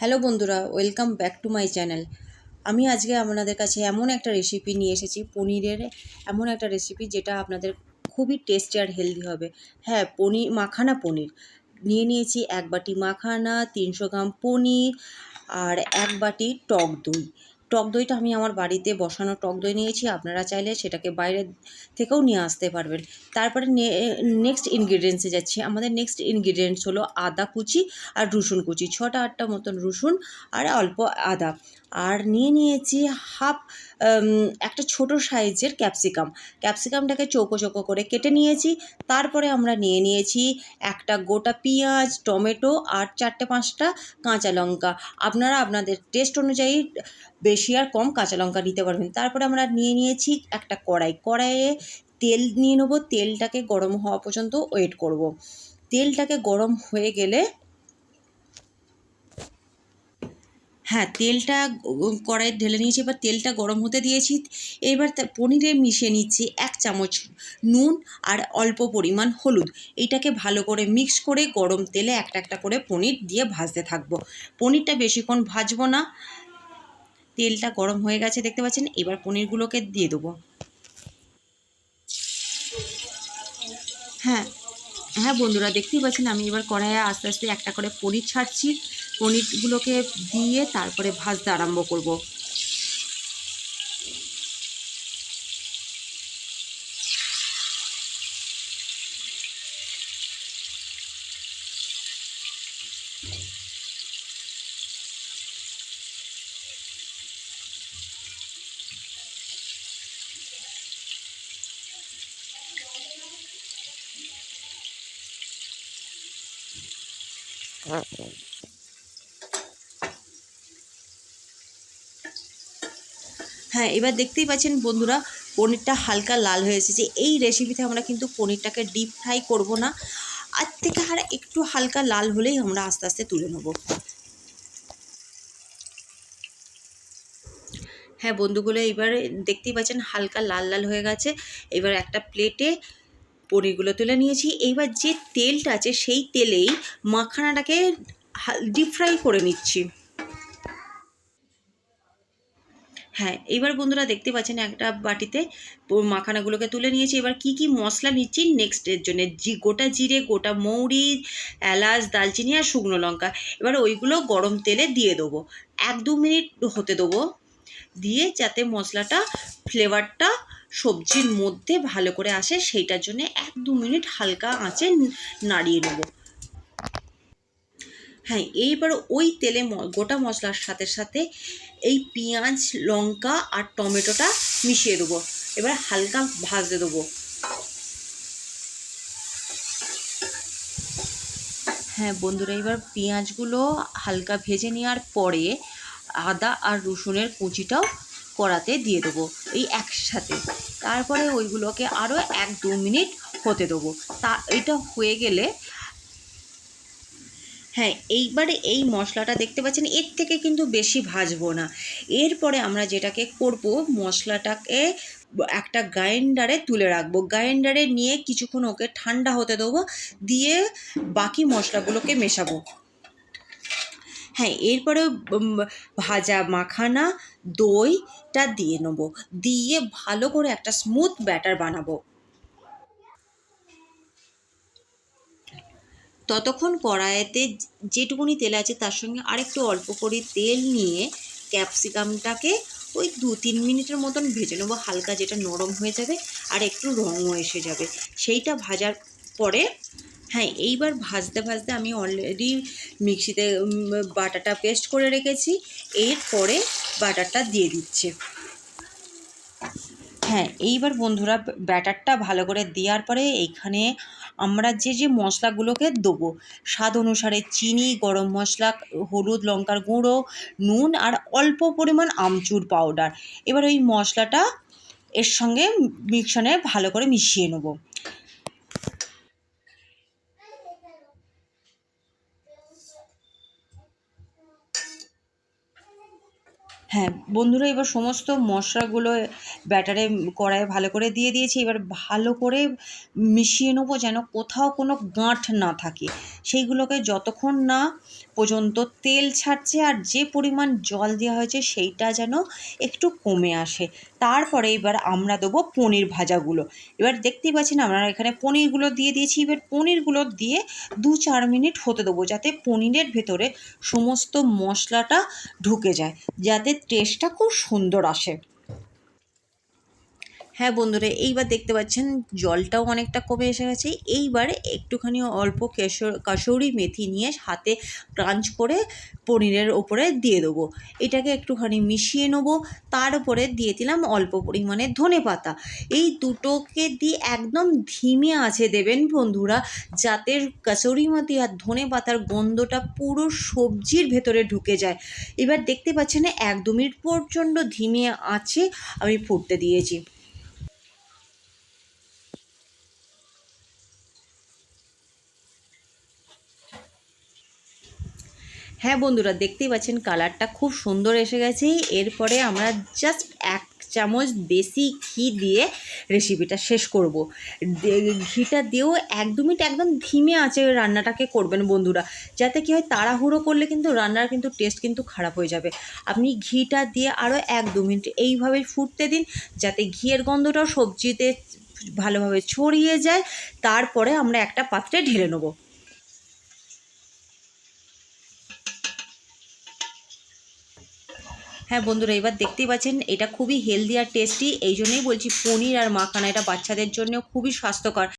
Hello বন্ধুরা, welcome back to my channel. আমি আজকে আপনাদের কাছে এমন একটা রেসিপি নিয়ে এসেছি, পনিরের এমন একটা রেসিপি যেটা আপনাদের খুবই টেস্টি আর হেলদি হবে। হ্যাঁ, মাখানা পনির নিয়ে নিয়েছি। 1 বাটি মাখানা, 300 গ্রাম পনির আর 1 বাটি টক দই। টক দইটা আমি আমার বাড়িতে বসানো টক দই নিয়েছি, আপনারা চাইলে সেটাকে বাইরে থেকেও নিয়ে আসতে পারবেন। তারপরে নেক্সট ইনগ্রিডিয়েন্টসে যাচ্ছি। আমাদের নেক্সট ইনগ্রিডিয়েন্টস হলো আদা কুচি আর রসুন কুচি, 6টা 8টা মতন রসুন আর অল্প আদা। আর নিয়েছি হাফ একটা ছোট সাইজের ক্যাপসিকামটাকে চৌকো চৌকো করে কেটে নিয়েছি। তারপরে আমরা নিয়েছি একটা গোটা পেঁয়াজ, টমেটো আর 4টে 5টা কাঁচা লঙ্কা। আপনারা আপনাদের টেস্ট অনুযায়ী বেশি আর কম কাঁচা লঙ্কা নিতে পারবেন। তারপরে আমরা নিয়েছি একটা কড়াইয়ে তেল নিয়ে নেবো। তেলটাকে গরম হওয়া পর্যন্ত ওয়েট করব। তেলটাকে গরম হয়ে গেলে তেলটা কড়াইয়ে ঢেলে নিয়েছি। এবার তেলটা গরম হতে দিয়েছি। এবার পনিরে মিশিয়ে নিচ্ছি 1 চামচ নুন আর অল্প পরিমাণ হলুদ। এইটাকে ভালো করে মিক্স করে গরম তেলে একটা একটা করে পনির দিয়ে ভাজতে থাকবো। পনিরটা বেশিক্ষণ ভাজবো না। তেলটা গরম হয়ে গেছে দেখতে পাচ্ছেন। এবার পনিরগুলোকে দিয়ে দেবো। হ্যাঁ হ্যাঁ বন্ধুরা, দেখতেই পাচ্ছেন আমি এবার কড়াইয়ে আস্তে আস্তে একটা করে পনির ছাড়ছি। পনিরগুলোকে দিয়ে তারপরে ভাজতে আরম্ভ করব। হ্যাঁ, এবার দেখতেই পাচ্ছেন বন্ধুরা, পনিরটা হালকা লাল হয়ে এসেছে। এই রেসিপিতে আমরা কিন্তু পনিরটাকে ডিপ ফ্রাই করব না, আর একটু হালকা লাল হলেই আমরা আস্তে আস্তে তুলে নেব। হ্যাঁ বন্ধুগুলো, এবার দেখতেই পাচ্ছেন হালকা লাল লাল হয়ে গেছে। এবার একটা প্লেটে পনিরগুলো তুলে নিয়েছি। এইবার যে তেলটা আছে সেই তেলেই মাখানাটাকে ডিপ ফ্রাই করে নিচ্ছি। হ্যাঁ, এইবার বন্ধুরা দেখতে পাচ্ছেন একটা বাটিতে মাখানাগুলোকে তুলে নিয়েছি। এবার কি কি মশলা নিচ্ছি নেক্সটের জন্য, গোটা জিরে, গোটা মৌরি, এলাচ, দালচিনি আর শুকনো লঙ্কা। এবার ওইগুলো গরম তেলে দিয়ে দেবো। 1-2 মিনিট হতে দেবো, দিয়ে যাতে মশলাটা ফ্লেভারটা সবজির মধ্যে ভালো করে আসে সেইটার জন্য 1-2 মিনিট হালকা আঁচে নাড়িয়ে নেবো। হ্যাঁ, এইবার ওই তেলে গোটা মশলার সাথে সাথে এই পেঁয়াজ, লঙ্কা আর টমেটোটা মিশিয়ে দেবো। এবার হালকা ভাজতে দেবো। হ্যাঁ বন্ধুরা, এবার পেঁয়াজগুলো হালকা ভেজে নেওয়ার পরে আদা আর রসুনের কুচিটাও কড়াতে দিয়ে দেবো এই একসাথে। তারপরে ওইগুলোকে আরও 1-2 মিনিট হতে দেবো। এটা হয়ে গেলে হ্যাঁ, এইবারে এই মশলাটা দেখতে পাচ্ছেন, এর থেকে কিন্তু বেশি ভাজবো না। এরপরে আমরা যেটাকে করব, মশলাটাকে একটা গ্রাইন্ডারে তুলে রাখবো। গ্রাইন্ডারে নিয়ে কিছুক্ষণ ওকে ঠান্ডা হতে দেবো, দিয়ে বাকি মশলাগুলোকে মেশাবো। হ্যাঁ, এরপরে ভাজা মাখানা দইটা দিয়ে নেবো, দিয়ে ভালো করে একটা স্মুথ ব্যাটার বানাবো। ততক্ষণ কড়াইতে যেটুকুনি তেল আছে তার সঙ্গে আরেকটু অল্প করে তেল নিয়ে ক্যাপসিকামটাকে ওই 2-3 মিনিটের মতন ভেজে নেবো, হালকা যেটা নরম হয়ে যাবে আর একটু রঙও এসে যাবে সেইটা ভাজার পরে। হ্যাঁ, এইবার ভাজতে ভাজতে আমি অলরেডি মিক্সিতে বাটাটা পেস্ট করে রেখেছি। এরপরে বাটারটা দিয়ে দিচ্ছে। হ্যাঁ, এইবার বন্ধুরা ব্যাটারটা ভালো করে দেওয়ার পরে এইখানে আমরা যে মশলাগুলোকে দেবো, স্বাদ অনুসারে চিনি, গরম মশলা, হলুদ, লঙ্কার গুঁড়ো, নুন আর অল্প পরিমাণ আমচুর পাউডার। এবার ওই মশলাটা এর সঙ্গে মিক্সনে ভালো করে মিশিয়ে নেবো। হ্যাঁ বন্ধুরা, এবার সমস্ত মশলাগুলো ব্যাটারে কড়াইয়ে ভালো করে দিয়ে দিয়েছি। এবার ভালো করে মিশিয়ে নেবো যেন কোথাও কোনো গাঁঠ না থাকে। সেইগুলোকে যতক্ষণ না পর্যন্ত তেল ছাড়ছে আর যে পরিমাণ জল দেওয়া হয়েছে সেইটা যেন একটু কমে আসে, তারপরে এবার আমরা দেবো পনির ভাজাগুলো। এবার দেখতেই পাচ্ছেন আমরা এখানে পনিরগুলো দিয়ে দিয়েছি। এবার পনিরগুলো দিয়ে 2-4 মিনিট হতে দেবো, যাতে পনিরের ভেতরে সমস্ত মশলাটা ঢুকে যায়, যাতে টেস্টটা খুব সুন্দর আসে। হ্যাঁ বন্ধুরা, এইবার দেখতে পাচ্ছেন জলটাও অনেকটা কমে এসে গেছে। এইবার একটুখানি অল্প কাসুরি মেথি নিয়ে হাতে ক্রাঞ্চ করে পনিরের ওপরে দিয়ে দেবো। এটাকে একটুখানি মিশিয়ে নেবো। তার উপরে দিয়ে দিলাম অল্প পরিমাণে ধনেপাতা। এই দুটোকে দিয়ে একদম ধিমে আঁচে দেবেন বন্ধুরা, যাতে কাসুরি মেথি আর ধনেপাতার গন্ধটা পুরো সবজির ভেতরে ঢুকে যায়। এবার দেখতে পাচ্ছেন 1-2 মিনিট পর্যন্ত ধিমে আঁচে আমি ফুটতে দিয়েছি। হ্যাঁ বন্ধুরা, দেখতেই পাচ্ছেন কালারটা খুব সুন্দর এসে গেছে। এরপরে আমরা জাস্ট 1 চামচ দেশি ঘি দিয়ে রেসিপিটা শেষ করব। ঘিটা দিয়েও 1-2 মিনিট একদম ধিমে আঁচে রান্নাটাকে করবেন বন্ধুরা, যাতে কী হয় তাড়াহুড়ো করলে কিন্তু রান্নার কিন্তু টেস্ট কিন্তু খারাপ হয়ে যাবে। আপনি ঘিটা দিয়ে আরও 1-2 মিনিট এইভাবেই ফুটতে দিন, যাতে ঘিয়ের গন্ধটাও সবজিতে ভালোভাবে ছড়িয়ে যায়। তারপরে আমরা একটা পাত্রে ঢেলে নেব। হ্যাঁ বন্ধুরা, এবার দেখতেই পাচ্ছেন এটা খুবই হেলদি আর টেস্টি। এই জন্যই বলছি পনির আর মাখানা এটা বাচ্চাদের জন্য খুবই স্বাস্থ্যকর।